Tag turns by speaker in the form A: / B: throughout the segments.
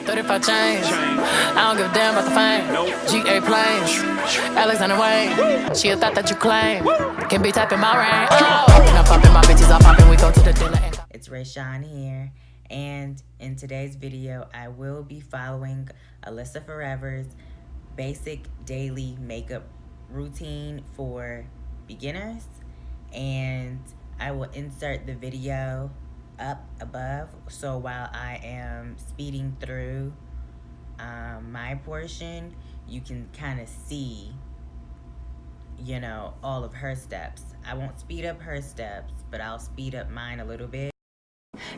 A: 35 change. I don't give a damn about the fame. GA planes. Alexander Wayne. She a thought that you claim. Can be typing my rain. Oh. I'm popping my bitches. I'm popping. We go to the dinner.
B: It's Rayshawn here. And in today's video, I will be following Alyssa Forever's basic daily makeup routine for beginners. And I will insert the video up above, so while I am speeding through my portion, you can kind of see, you know, all of her steps. I won't speed up her steps, but I'll speed up mine a little bit.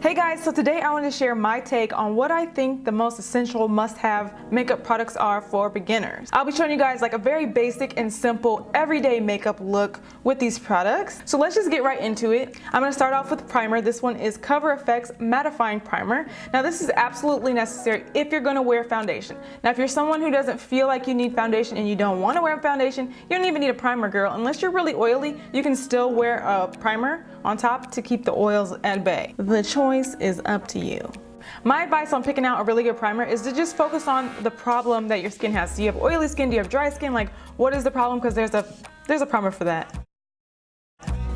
C: Hey guys, so today I want to share my take on what I think the most essential must-have makeup products are for beginners. I'll be showing you guys like a very basic and simple everyday makeup look with these products. So let's just get right into it. I'm going to start off with primer. This one is Cover FX Mattifying Primer. Now this is absolutely necessary if you're going to wear foundation. Now if you're someone who doesn't feel like you need foundation and you don't want to wear foundation, you don't even need a primer, girl. Unless you're really oily, you can still wear a primer on top to keep the oils at bay. The choice is up to you. My advice on picking out a really good primer is to just focus on the problem that your skin has. Do you have oily skin? Do you have dry skin? Like, what is the problem? Because there's a primer for that.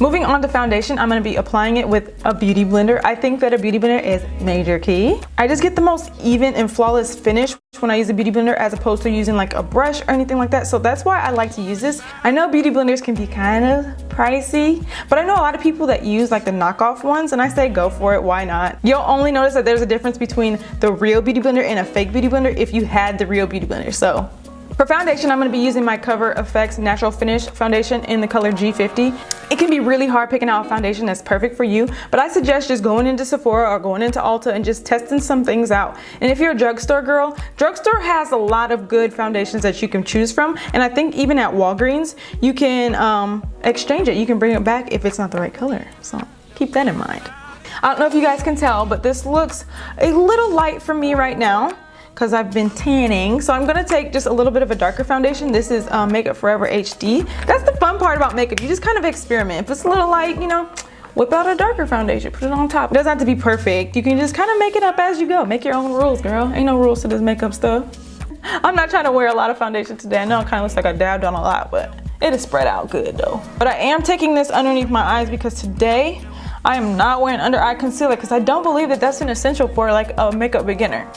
C: Moving on to foundation, I'm going to be applying it with a beauty blender. I think that a beauty blender is major key. I just get the most even and flawless finish when I use a beauty blender as opposed to using like a brush or anything like that. So that's why I like to use this. I know beauty blenders can be kind of pricey, but I know a lot of people that use like the knockoff ones, and I say go for it, why not? You'll only notice that there's a difference between the real beauty blender and a fake beauty blender if you had the real beauty blender. So for foundation, I'm going to be using my Cover FX Natural Finish foundation in the color G50. It can be really hard picking out a foundation that's perfect for you, but I suggest just going into Sephora or going into Ulta and just testing some things out. And if you're a drugstore girl, drugstore has a lot of good foundations that you can choose from. And I think even at Walgreens, you can exchange it. You can bring it back if it's not the right color. So keep that in mind. I don't know if you guys can tell, but this looks a little light for me right now, because I've been tanning. So I'm gonna take just a little bit of a darker foundation. This is Makeup Forever HD. That's the fun part about makeup. You just kind of experiment. If it's a little light, you know, whip out a darker foundation, put it on top. It doesn't have to be perfect. You can just kind of make it up as you go. Make your own rules, girl. Ain't no rules to this makeup stuff. I'm not trying to wear a lot of foundation today. I know it kind of looks like I dabbed on a lot, but it is spread out good though. But I am taking this underneath my eyes because today I am not wearing under eye concealer because I don't believe that that's an essential for like a makeup beginner.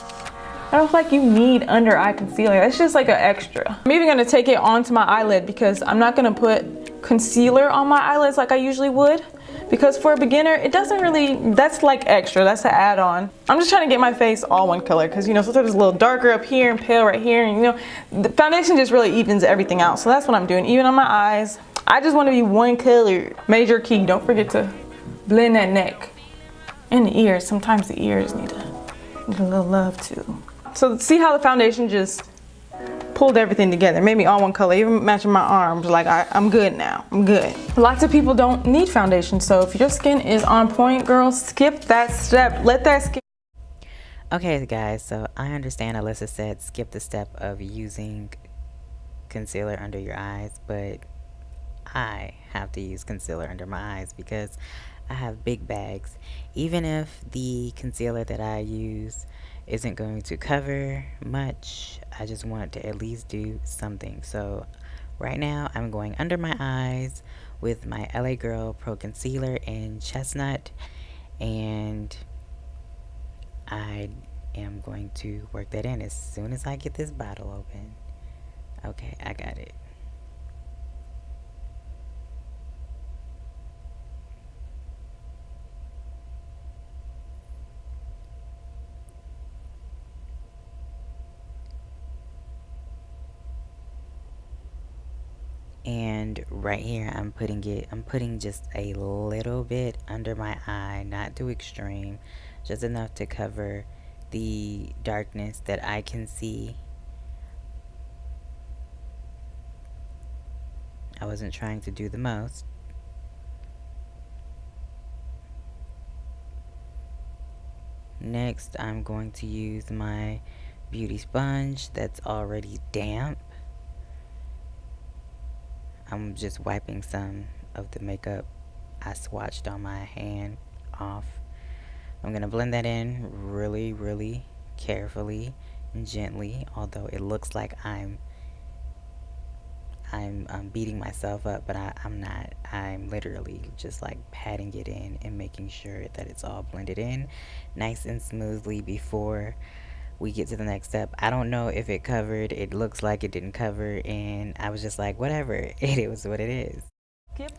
C: I don't feel like you need under eye concealer. That's just like an extra. I'm even gonna take it onto my eyelid because I'm not gonna put concealer on my eyelids like I usually would. Because for a beginner, it doesn't really, that's like extra, that's an add-on. I'm just trying to get my face all one color because, you know, sometimes it's a little darker up here and pale right here. And, you know, the foundation just really evens everything out. So that's what I'm doing, even on my eyes. I just want to be one color. Major key, don't forget to blend that neck. And the ears, sometimes the ears need a little love too. So see how the foundation just pulled everything together, made me all one color, even matching my arms. Like I'm good now, I'm good. Lots of people don't need foundation, so if your skin is on point, girl, skip that step. Let that skin.
B: Okay guys, so I understand Alyssa said skip the step of using concealer under your eyes, but I have to use concealer under my eyes because I have big bags. Even if the concealer that I use isn't going to cover much, I just want to at least do something. So right now I'm going under my eyes with my LA Girl Pro Concealer in Chestnut, and I am going to work that in as soon as I get this bottle open. Okay, I got it. And right here I'm putting just a little bit under my eye, not too extreme, just enough to cover the darkness that I can see. I wasn't trying to do the most. Next, I'm going to use my beauty sponge that's already damp. I'm just wiping some of the makeup I swatched on my hand off. I'm going to blend that in really, really carefully and gently, although it looks like I'm beating myself up, but I'm not. I'm literally just like patting it in and making sure that it's all blended in nice and smoothly before we get to the next step. I don't know if it covered. It looks like it didn't cover, and I was just like, whatever. It was what it is.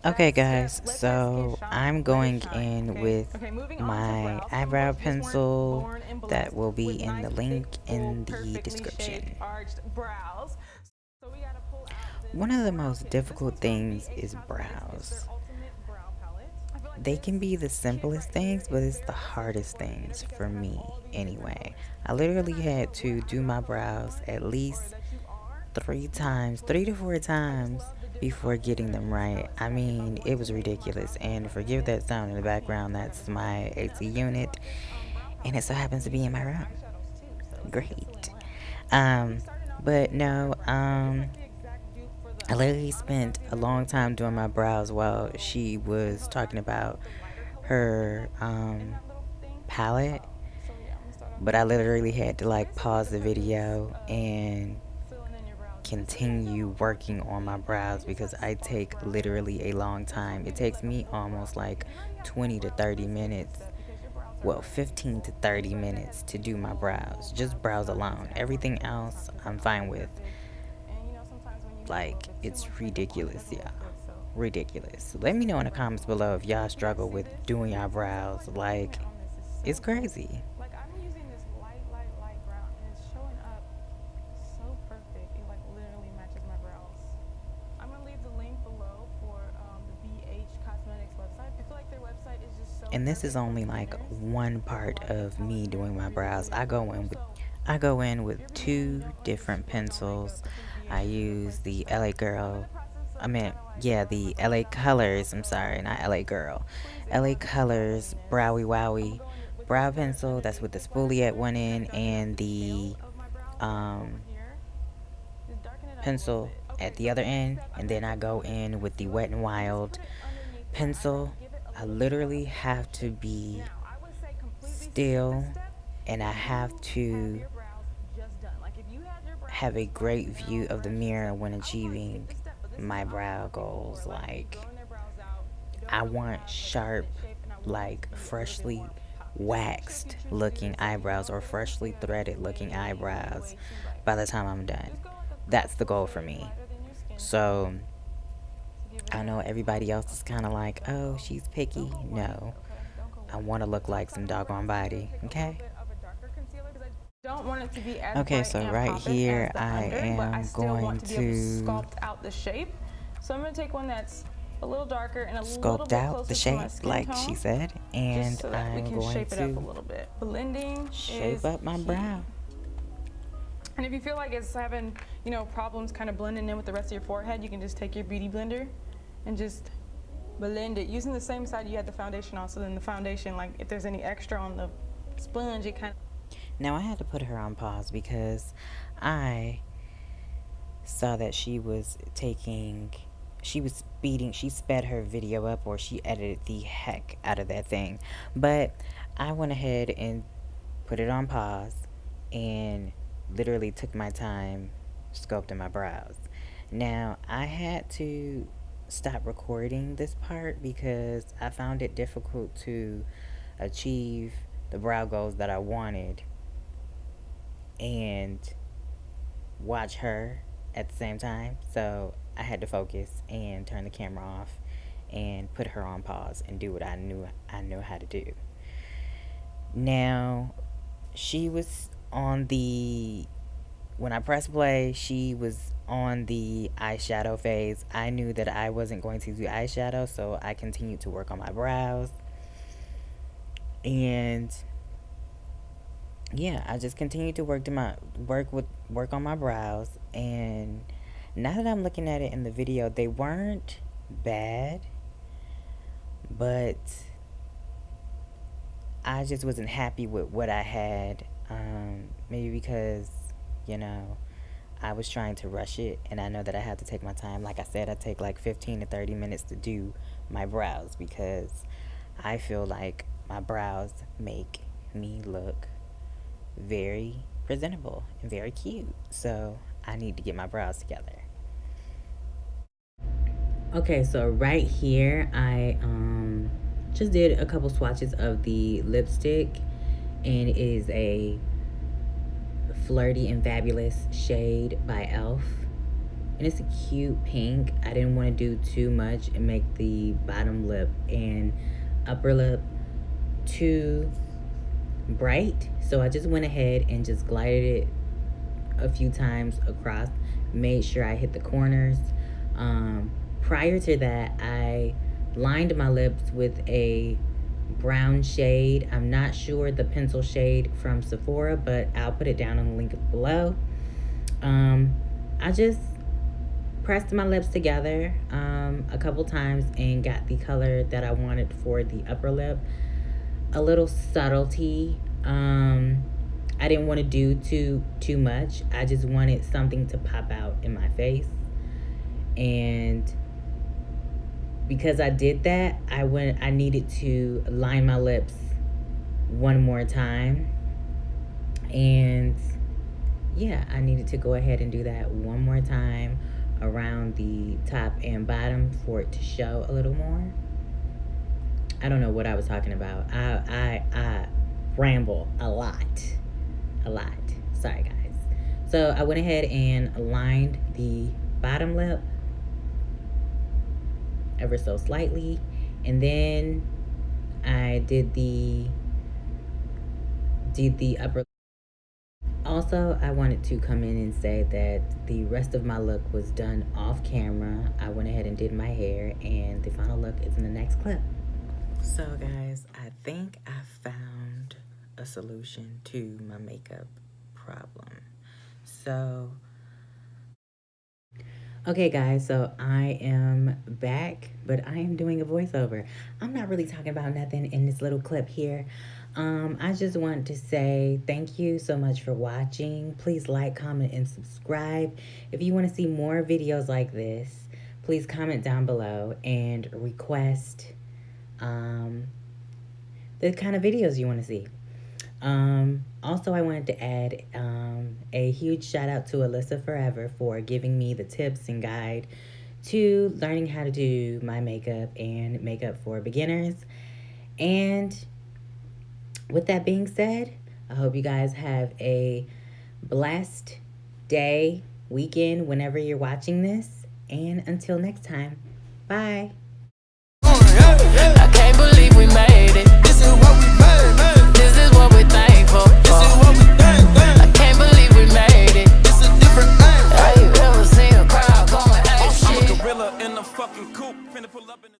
B: Okay guys, so I'm going in with my eyebrow pencil that will be in the link in the description. One of the most difficult things is brows. They can be the simplest things, but it's the hardest things for me anyway. I literally had to do my brows at least 3 to 4 times before getting them right. I mean, it was ridiculous. And forgive that sound in the background, that's my AC unit, and it so happens to be in my room. Great. But no, I literally spent a long time doing my brows while she was talking about her palette, but I literally had to like pause the video and continue working on my brows because I take literally a long time. It takes me almost like 20 to 30 minutes, well, 15 to 30 minutes to do my brows, just brows alone. Everything else I'm fine with. Like, it's ridiculous, y'all. Ridiculous. Let me know in the comments below if y'all struggle with doing your brows. Like, it's crazy. And this is only like one part of me doing my brows. I go in with 2 different pencils. I use the LA the LA Colors, I'm sorry, not LA Girl. LA Colors Browy Wowie brow pencil, that's with the spoolie at one end and the pencil at the other end. And then I go in with the Wet n Wild pencil. I literally have to be still, and I have to have a great view of the mirror when achieving my brow goals. Like, I want sharp, like freshly waxed looking eyebrows or freshly threaded looking eyebrows by the time I'm done. That's the goal for me. So I know everybody else is kind of like, oh, she's picky. No, I want to look like some doggone body, okay? Okay, so right here I am going to
C: sculpt out the shape. So I'm going to take one that's a little darker and a little
B: sculpt
C: bit
B: out the shape, like she said, and
C: so that we
B: I'm
C: can
B: going
C: shape it up a
B: to
C: little bit. Blending
B: shape up my brow.
C: And if you feel like it's having, problems kind of blending in with the rest of your forehead, you can just take your beauty blender and just blend it using the same side you had the foundation on. So then the foundation, like if there's any extra on the sponge, it kind of...
B: Now I had to put her on pause because I saw that she sped her video up, or she edited the heck out of that thing. But I went ahead and put it on pause and literally took my time sculpting my brows. Now I had to stop recording this part because I found it difficult to achieve the brow goals that I wanted and watch her at the same time. So I had to focus and turn the camera off and put her on pause and do what I knew how to do. Now, she was on when I pressed play, she was on the eyeshadow phase. I knew that I wasn't going to do eyeshadow, so I continued to work on my brows. And yeah, I just continued to work on my brows. And now that I'm looking at it in the video, they weren't bad, but I just wasn't happy with what I had. Maybe because, I was trying to rush it, and I know that I have to take my time. Like I said, I take like 15 to 30 minutes to do my brows because I feel like my brows make me look very presentable and very cute. So I need to get my brows together. Okay, so right here I just did a couple swatches of the lipstick, and it is a Flirty and Fabulous shade by e.l.f. And it's a cute pink. I didn't want to do too much and make the bottom lip and upper lip too bright, so I just went ahead and just glided it a few times across, made sure I hit the corners. Prior to that, I lined my lips with a brown shade. I'm not sure the pencil shade from Sephora, but I'll put it down in the link below. I just pressed my lips together a couple times and got the color that I wanted for the upper lip. A little subtlety. I didn't want to do too much. I just wanted something to pop out in my face. And because I did that, I needed to line my lips one more time. And yeah, I needed to go ahead and do that one more time around the top and bottom for it to show a little more. I don't know what I was talking about. I ramble a lot. Sorry, guys. So I went ahead and lined the bottom lip ever so slightly, and then I did the upper. Also, I wanted to come in and say that the rest of my look was done off camera. I went ahead and did my hair, and the final look is in the next clip. So guys, I think I found a solution to my makeup problem. So okay guys, so I am back, but I am doing a voiceover. I'm not really talking about nothing in this little clip here. I just want to say thank you so much for watching. Please like, comment, and subscribe. If you want to see more videos like this, please comment down below and request the kind of videos you want to see. Also, I wanted to add a huge shout out to Alyssa Forever for giving me the tips and guide to learning how to do my makeup and makeup for beginners. And with that being said, I hope you guys have a blessed day, weekend, whenever you're watching this. And until next time, bye.
A: I can't believe we made it. This is what we made, man. This is what we're thankful for. This is what we thank, man. I can't believe we made it. This is a different thing. Have you ever seen a crowd going, hey, shit? I'm a gorilla in the fucking coop, finna pull up in the